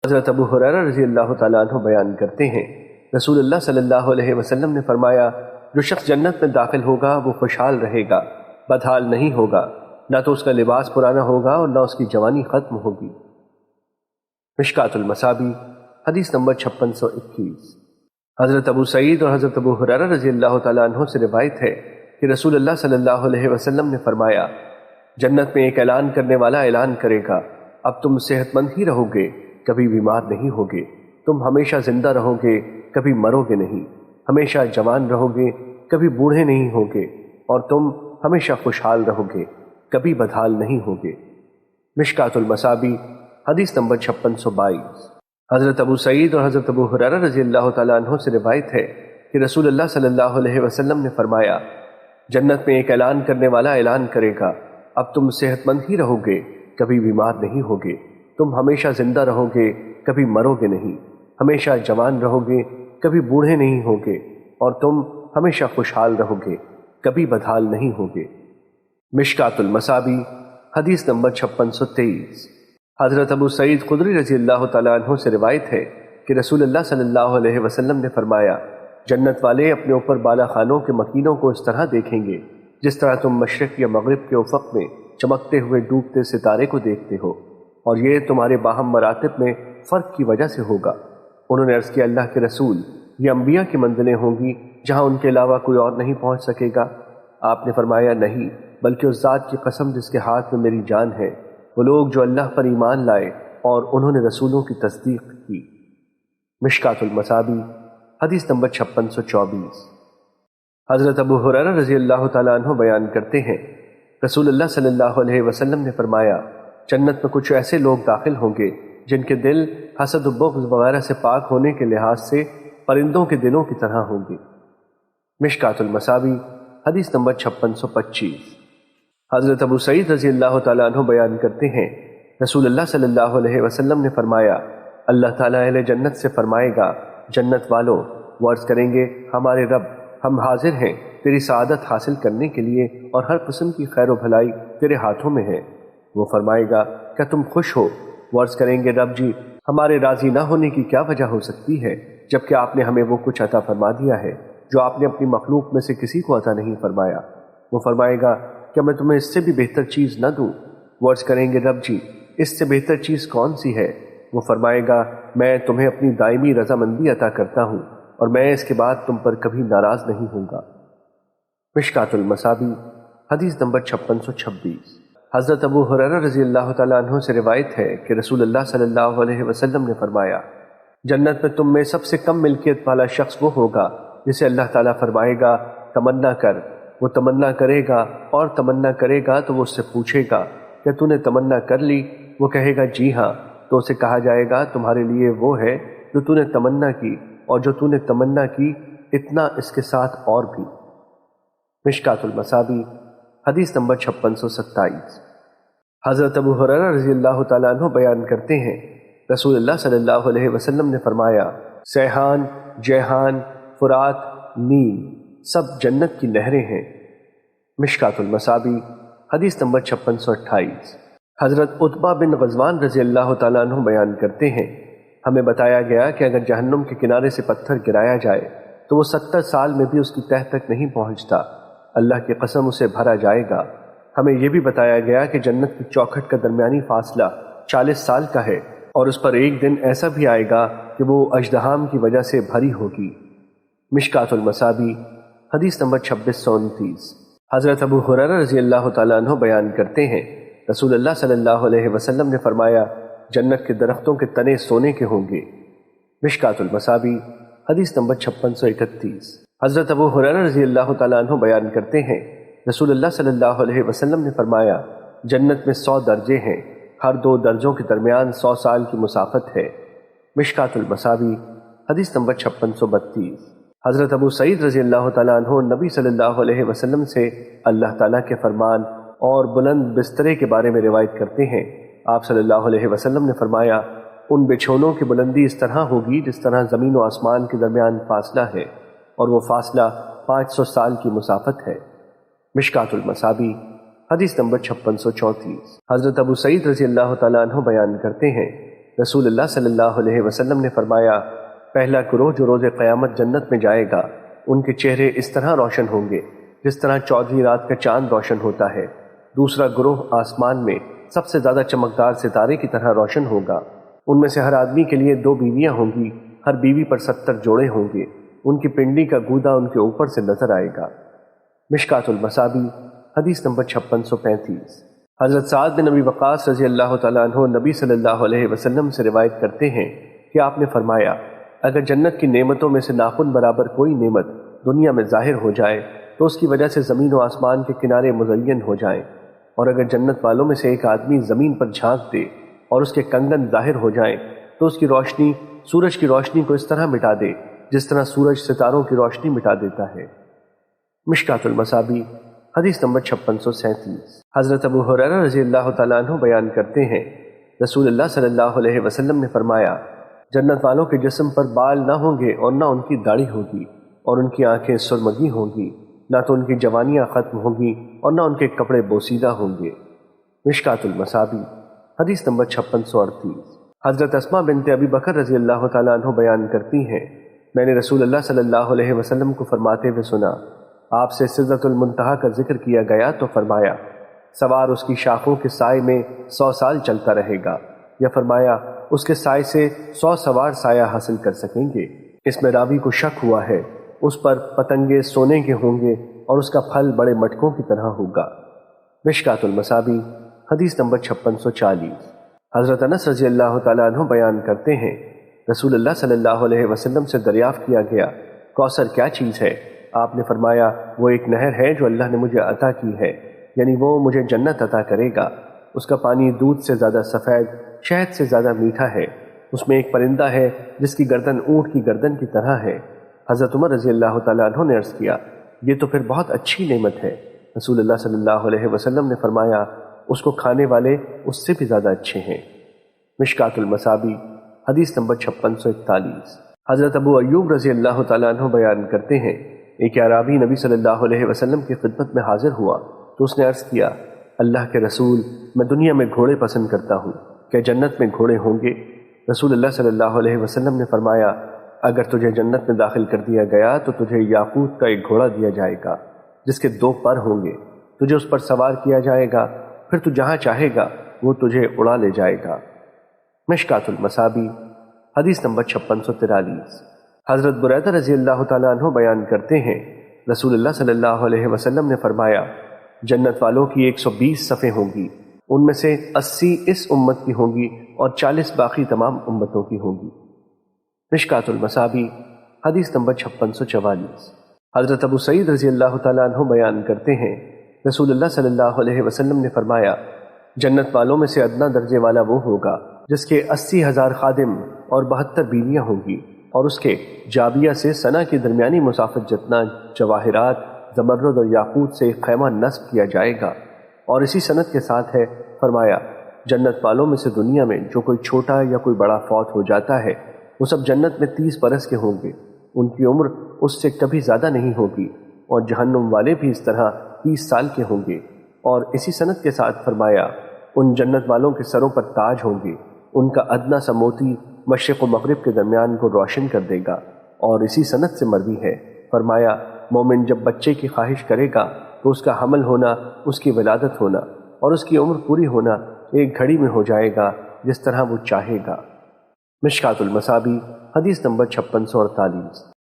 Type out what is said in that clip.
حضرت ابو ہریرہ رضی اللہ تعالیٰ عنہ بیان کرتے ہیں، رسول اللہ صلی اللہ علیہ وسلم نے فرمایا، جو شخص جنت میں داخل ہوگا وہ خوشحال رہے گا، بدحال نہیں ہوگا، نہ تو اس کا لباس پرانا ہوگا اور نہ اس کی جوانی ختم ہوگی۔ مشکوٰۃ المصابیح حدیث نمبر 5621۔ حضرت ابو سعید اور حضرت ابو ہریرہ رضی اللہ تعالیٰ عنہ سے روایت ہے کہ رسول اللہ صلی اللہ علیہ وسلم نے فرمایا، جنت میں ایک اعلان کرنے والا اعلان کرے گا، اب تم صحت مند ہی رہو گے، کبھی بیمار نہیں ہوگے، تم ہمیشہ زندہ رہو گے، کبھی مرو گے نہیں، ہمیشہ جوان رہو گے، کبھی بوڑھے نہیں ہوگے، اور تم ہمیشہ خوشحال رہو گے، کبھی بدحال نہیں ہوگے۔ مشکوٰۃ المصابیح حدیث نمبر 5622۔ حضرت ابو سعید اور حضرت ابو ہریرہ رضی اللہ تعالیٰ عنہ سے روایت ہے کہ رسول اللہ صلی اللہ علیہ وسلم نے فرمایا، جنت میں ایک اعلان کرنے والا اعلان کرے گا، اب تم صحت مند ہی رہو گے، کبھی بیمار نہیں ہوگے، تم ہمیشہ زندہ رہو گے، کبھی مرو گے نہیں، ہمیشہ جوان رہو گے، کبھی بوڑھے نہیں ہوگے، اور تم ہمیشہ خوشحال رہو گے، کبھی بدحال نہیں ہوگے۔ مشکوٰۃ المصابیح حدیث نمبر 5623۔ حضرت ابو سعید خدری رضی اللہ تعالیٰ عنہ سے روایت ہے کہ رسول اللہ صلی اللہ علیہ وسلم نے فرمایا، جنت والے اپنے اوپر بالا خانوں کے مکینوں کو اس طرح دیکھیں گے جس طرح تم مشرق یا مغرب کے افق میں چمکتے ہوئے ڈوبتے ستارے کو دیکھتے ہو، اور یہ تمہارے باہم مراتب میں فرق کی وجہ سے ہوگا۔ انہوں نے عرض کیا، اللہ کے رسول، یہ انبیاء کی منزلیں ہوں گی جہاں ان کے علاوہ کوئی اور نہیں پہنچ سکے گا؟ آپ نے فرمایا، نہیں، بلکہ اس ذات کی قسم جس کے ہاتھ میں میری جان ہے، وہ لوگ جو اللہ پر ایمان لائے اور انہوں نے رسولوں کی تصدیق کی۔ مشکوٰۃ المصابیح حدیث نمبر 5624۔ حضرت ابو ہریرہ رضی اللہ تعالیٰ عنہ بیان کرتے ہیں، رسول اللہ صلی اللہ علیہ وسلم نے فرمایا، جنت میں کچھ ایسے لوگ داخل ہوں گے جن کے دل حسد و بغض وغیرہ سے پاک ہونے کے لحاظ سے پرندوں کے دلوں کی طرح ہوں گے۔ مشکوٰۃ المصابیح حدیث نمبر 5625۔ حضرت ابو سعید رضی اللہ تعالیٰ عنہ بیان کرتے ہیں، رسول اللہ صلی اللہ علیہ وسلم نے فرمایا، اللہ تعالیٰ اہل جنت سے فرمائے گا، جنت والوں، وہ عرض کریں گے، ہمارے رب، ہم حاضر ہیں تیری سعادت حاصل کرنے کے لیے اور ہر قسم کی خیر و بھلائی تیرے ہاتھوں میں ہے۔ وہ فرمائے گا، کیا تم خوش ہو؟ وہ عرض کریں گے، رب جی، ہمارے راضی نہ ہونے کی کیا وجہ ہو سکتی ہے، جبکہ آپ نے ہمیں وہ کچھ عطا فرما دیا ہے جو آپ نے اپنی مخلوق میں سے کسی کو عطا نہیں فرمایا۔ وہ فرمائے گا، کیا میں تمہیں اس سے بھی بہتر چیز نہ دوں؟ وہ عرض کریں گے، رب جی، اس سے بہتر چیز کون سی ہے؟ وہ فرمائے گا، میں تمہیں اپنی دائمی رضامندی عطا کرتا ہوں اور میں اس کے بعد تم پر کبھی ناراض نہیں ہوں گا۔ مشکوٰۃ المصابیح حدیث نمبر 5626۔ حضرت ابو ہریرہ رضی اللہ تعالیٰ عنہ سے روایت ہے کہ رسول اللہ صلی اللہ علیہ وسلم نے فرمایا، جنت میں تم میں سب سے کم ملکیت والا شخص وہ ہوگا جسے اللہ تعالیٰ فرمائے گا، تمنا کر۔ وہ تمنا کرے گا اور تمنا کرے گا تو وہ اس سے پوچھے گا، کیا تو نے تمنا کر لی؟ وہ کہے گا، جی ہاں، تو اسے کہا جائے گا، تمہارے لیے وہ ہے جو تو نے تمنا کی، اور جو تو نے تمنا کی اتنا اس کے ساتھ اور بھی۔ مشکوٰۃ المصابیح حدیث نمبر 5627۔ حضرت ابو ہریرہ رضی اللہ تعالیٰ عنہ بیان کرتے ہیں، رسول اللہ صلی اللہ علیہ وسلم نے فرمایا، سیحان، جیحان، فرات، نیل سب جنت کی نہریں ہیں۔ مشکوٰۃ المصابیح حدیث نمبر 5628۔ حضرت عتبہ بن غزوان رضی اللہ تعالیٰ عنہ بیان کرتے ہیں، ہمیں بتایا گیا کہ اگر جہنم کے کنارے سے پتھر گرایا جائے تو وہ 70 سال میں بھی اس کی تہہ تک نہیں پہنچتا، اللہ کی قسم اسے بھرا جائے گا۔ ہمیں یہ بھی بتایا گیا کہ جنت کی چوکھٹ کا درمیانی فاصلہ 40 سال کا ہے، اور اس پر ایک دن ایسا بھی آئے گا کہ وہ اژدہام کی وجہ سے بھری ہوگی۔ مشکوٰۃ المصابیح حدیث نمبر 2629۔ حضرت ابو ہریرہ رضی اللہ تعالیٰ عنہ بیان کرتے ہیں، رسول اللہ صلی اللہ علیہ وسلم نے فرمایا، جنت کے درختوں کے تنے سونے کے ہوں گے۔ مشکوٰۃ المصابیح حدیث نمبر 5631۔ حضرت ابو ہریرہ رضی اللہ تعالیٰ عنہ بیان کرتے ہیں، رسول اللہ صلی اللہ علیہ وسلم نے فرمایا، جنت میں 100 درجے ہیں، ہر 2 درجوں کے درمیان 100 سال کی مسافت ہے۔ مشکوٰۃ المصابیح حدیث نمبر 5632۔ حضرت ابو سعید رضی اللہ تعالیٰ عنہ نبی صلی اللہ علیہ وسلم سے اللہ تعالیٰ کے فرمان اور بلند بسترے کے بارے میں روایت کرتے ہیں، آپ صلی اللہ علیہ وسلم نے فرمایا، ان بچھونوں کی بلندی اس طرح ہوگی جس طرح زمین و آسمان کے درمیان فاصلہ ہے، اور وہ فاصلہ 500 سال کی مسافت ہے۔ مشکوٰۃ المصابیح حدیث نمبر 5634۔ حضرت ابو سعید رضی اللہ تعالیٰ عنہ بیان کرتے ہیں، رسول اللہ صلی اللہ علیہ وسلم نے فرمایا، پہلا گروہ جو روز قیامت جنت میں جائے گا، ان کے چہرے اس طرح روشن ہوں گے جس طرح 14ویں رات کا چاند روشن ہوتا ہے۔ دوسرا گروہ آسمان میں سب سے زیادہ چمکدار ستارے کی طرح روشن ہوگا۔ ان میں سے ہر آدمی کے لیے 2 بیویاں ہوں گی، ہر بیوی پر 70 جوڑے ہوں گے، ان کی پنڈلی کا گودا ان کے اوپر سے نظر آئے گا۔ مشکات المصابیح حدیث نمبر 5635۔ حضرت سعد بن ابی وقاص رضی اللہ تعالیٰ عنہ نبی صلی اللہ علیہ وسلم سے روایت کرتے ہیں کہ آپ نے فرمایا، اگر جنت کی نعمتوں میں سے ناخن برابر کوئی نعمت دنیا میں ظاہر ہو جائے تو اس کی وجہ سے زمین و آسمان کے کنارے مزین ہو جائیں، اور اگر جنت والوں میں سے ایک آدمی زمین پر جھانک دے اور اس کے کنگن ظاہر ہو جائیں تو اس کی روشنی سورج کی روشنی کو اس طرح مٹا دے جس طرح سورج ستاروں کی روشنی مٹا دیتا ہے۔ مشکات المصابیح حدیث نمبر 5637۔ حضرت ابو ہریرہ رضی اللہ تعالیٰ عنہ بیان کرتے ہیں، رسول اللہ صلی اللہ علیہ وسلم نے فرمایا، جنت والوں کے جسم پر بال نہ ہوں گے اور نہ ان کی داڑھی ہوگی، اور ان کی آنکھیں سرمگی ہوں گی، نہ تو ان کی جوانیاں ختم ہوں گی اور نہ ان کے کپڑے بوسیدہ ہوں گے۔ مشکات المصابیح حدیث نمبر 5638۔ حضرت اسماء بنت ابی بکر رضی اللہ تعالیٰ عنہ بیان کرتی ہیں، میں نے رسول اللہ صلی اللہ علیہ وسلم کو فرماتے ہوئے سنا، آپ سے سدرۃ المنتہا کا ذکر کیا گیا تو فرمایا، سوار اس کی شاخوں کے سائے میں 100 سال چلتا رہے گا، یا فرمایا اس کے سائے سے 100 سوار سایہ حاصل کر سکیں گے۔ اس میں راوی کو شک ہوا ہے، اس پر پتنگے سونے کے ہوں گے اور اس کا پھل بڑے مٹکوں کی طرح ہوگا۔ مشکات المصابیح حدیث نمبر 5640۔ حضرت انس رضی اللہ تعالیٰ عنہ بیان کرتے ہیں، رسول اللہ صلی اللہ علیہ وسلم سے دریافت کیا گیا، کوثر کیا چیز ہے؟ آپ نے فرمایا، وہ ایک نہر ہے جو اللہ نے مجھے عطا کی ہے، یعنی وہ مجھے جنت عطا کرے گا۔ اس کا پانی دودھ سے زیادہ سفید، شہد سے زیادہ میٹھا ہے۔ اس میں ایک پرندہ ہے جس کی گردن اونٹ کی گردن کی طرح ہے۔ حضرت عمر رضی اللہ تعالیٰ عنہ نے عرض کیا، یہ تو پھر بہت اچھی نعمت ہے۔ رسول اللہ صلی اللہ علیہ وسلم نے فرمایا، اس کو کھانے والے اس سے بھی زیادہ اچھے ہیں۔ مشکات المصابیح حدیث نمبر 5641۔ حضرت ابو ایوب رضی اللہ تعالیٰ عنہ بیان کرتے ہیں، ایک اعرابی نبی صلی اللہ علیہ وسلم کی خدمت میں حاضر ہوا تو اس نے عرض کیا، اللہ کے رسول، میں دنیا میں گھوڑے پسند کرتا ہوں، کیا جنت میں گھوڑے ہوں گے؟ رسول اللہ صلی اللہ علیہ وسلم نے فرمایا، اگر تجھے جنت میں داخل کر دیا گیا تو تجھے یاقوت کا ایک گھوڑا دیا جائے گا جس کے 2 پر ہوں گے، تجھے اس پر سوار کیا جائے گا، پھر تو جہاں چاہے گا وہ تجھے اڑا لے جائے گا۔ مشکات المصابیح حدیث نمبر 5643۔ حضرت بریدہ رضی اللہ تعالیٰ عنہ بیان کرتے ہیں، رسول اللہ صلی اللہ علیہ وسلم نے فرمایا، جنت والوں کی 120 صفیں ہوں گی، ان میں سے 80 اس امت کی ہوں گی اور 40 باقی تمام امتوں کی ہوں گی۔ مشکات المصابیح حدیث نمبر 5644۔ حضرت ابو سعید رضی اللہ تعالیٰ عنہ بیان کرتے ہیں، رسول اللہ صلی اللہ علیہ وسلم نے فرمایا، جنت والوں میں سے ادنا درجے والا وہ ہوگا جس کے 80,000 خادم اور 72 بیویاں ہوں گی، اور اس کے جابیہ سے سنا کی درمیانی مسافت جتنا جواہرات، زمرد اور یاقوت سے ایک خیمہ نصب کیا جائے گا، اور اسی سند کے ساتھ ہے، فرمایا، جنت والوں میں سے دنیا میں جو کوئی چھوٹا یا کوئی بڑا فوت ہو جاتا ہے وہ سب جنت میں 30 برس کے ہوں گے، ان کی عمر اس سے کبھی زیادہ نہیں ہوگی، اور جہنم والے بھی اس طرح 30 سال کے ہوں گے، اور اسی سند کے ساتھ فرمایا، ان جنت والوں کے سروں پر تاج ہوں گے، ان کا ادنا سا موتی مشرق و مغرب کے درمیان کو روشن کر دے گا، اور اسی سند سے مروی ہے، فرمایا، مومن جب بچے کی خواہش کرے گا تو اس کا حمل ہونا، اس کی ولادت ہونا اور اس کی عمر پوری ہونا ایک گھڑی میں ہو جائے گا جس طرح وہ چاہے گا۔ مشکات المصابیح حدیث نمبر 5648۔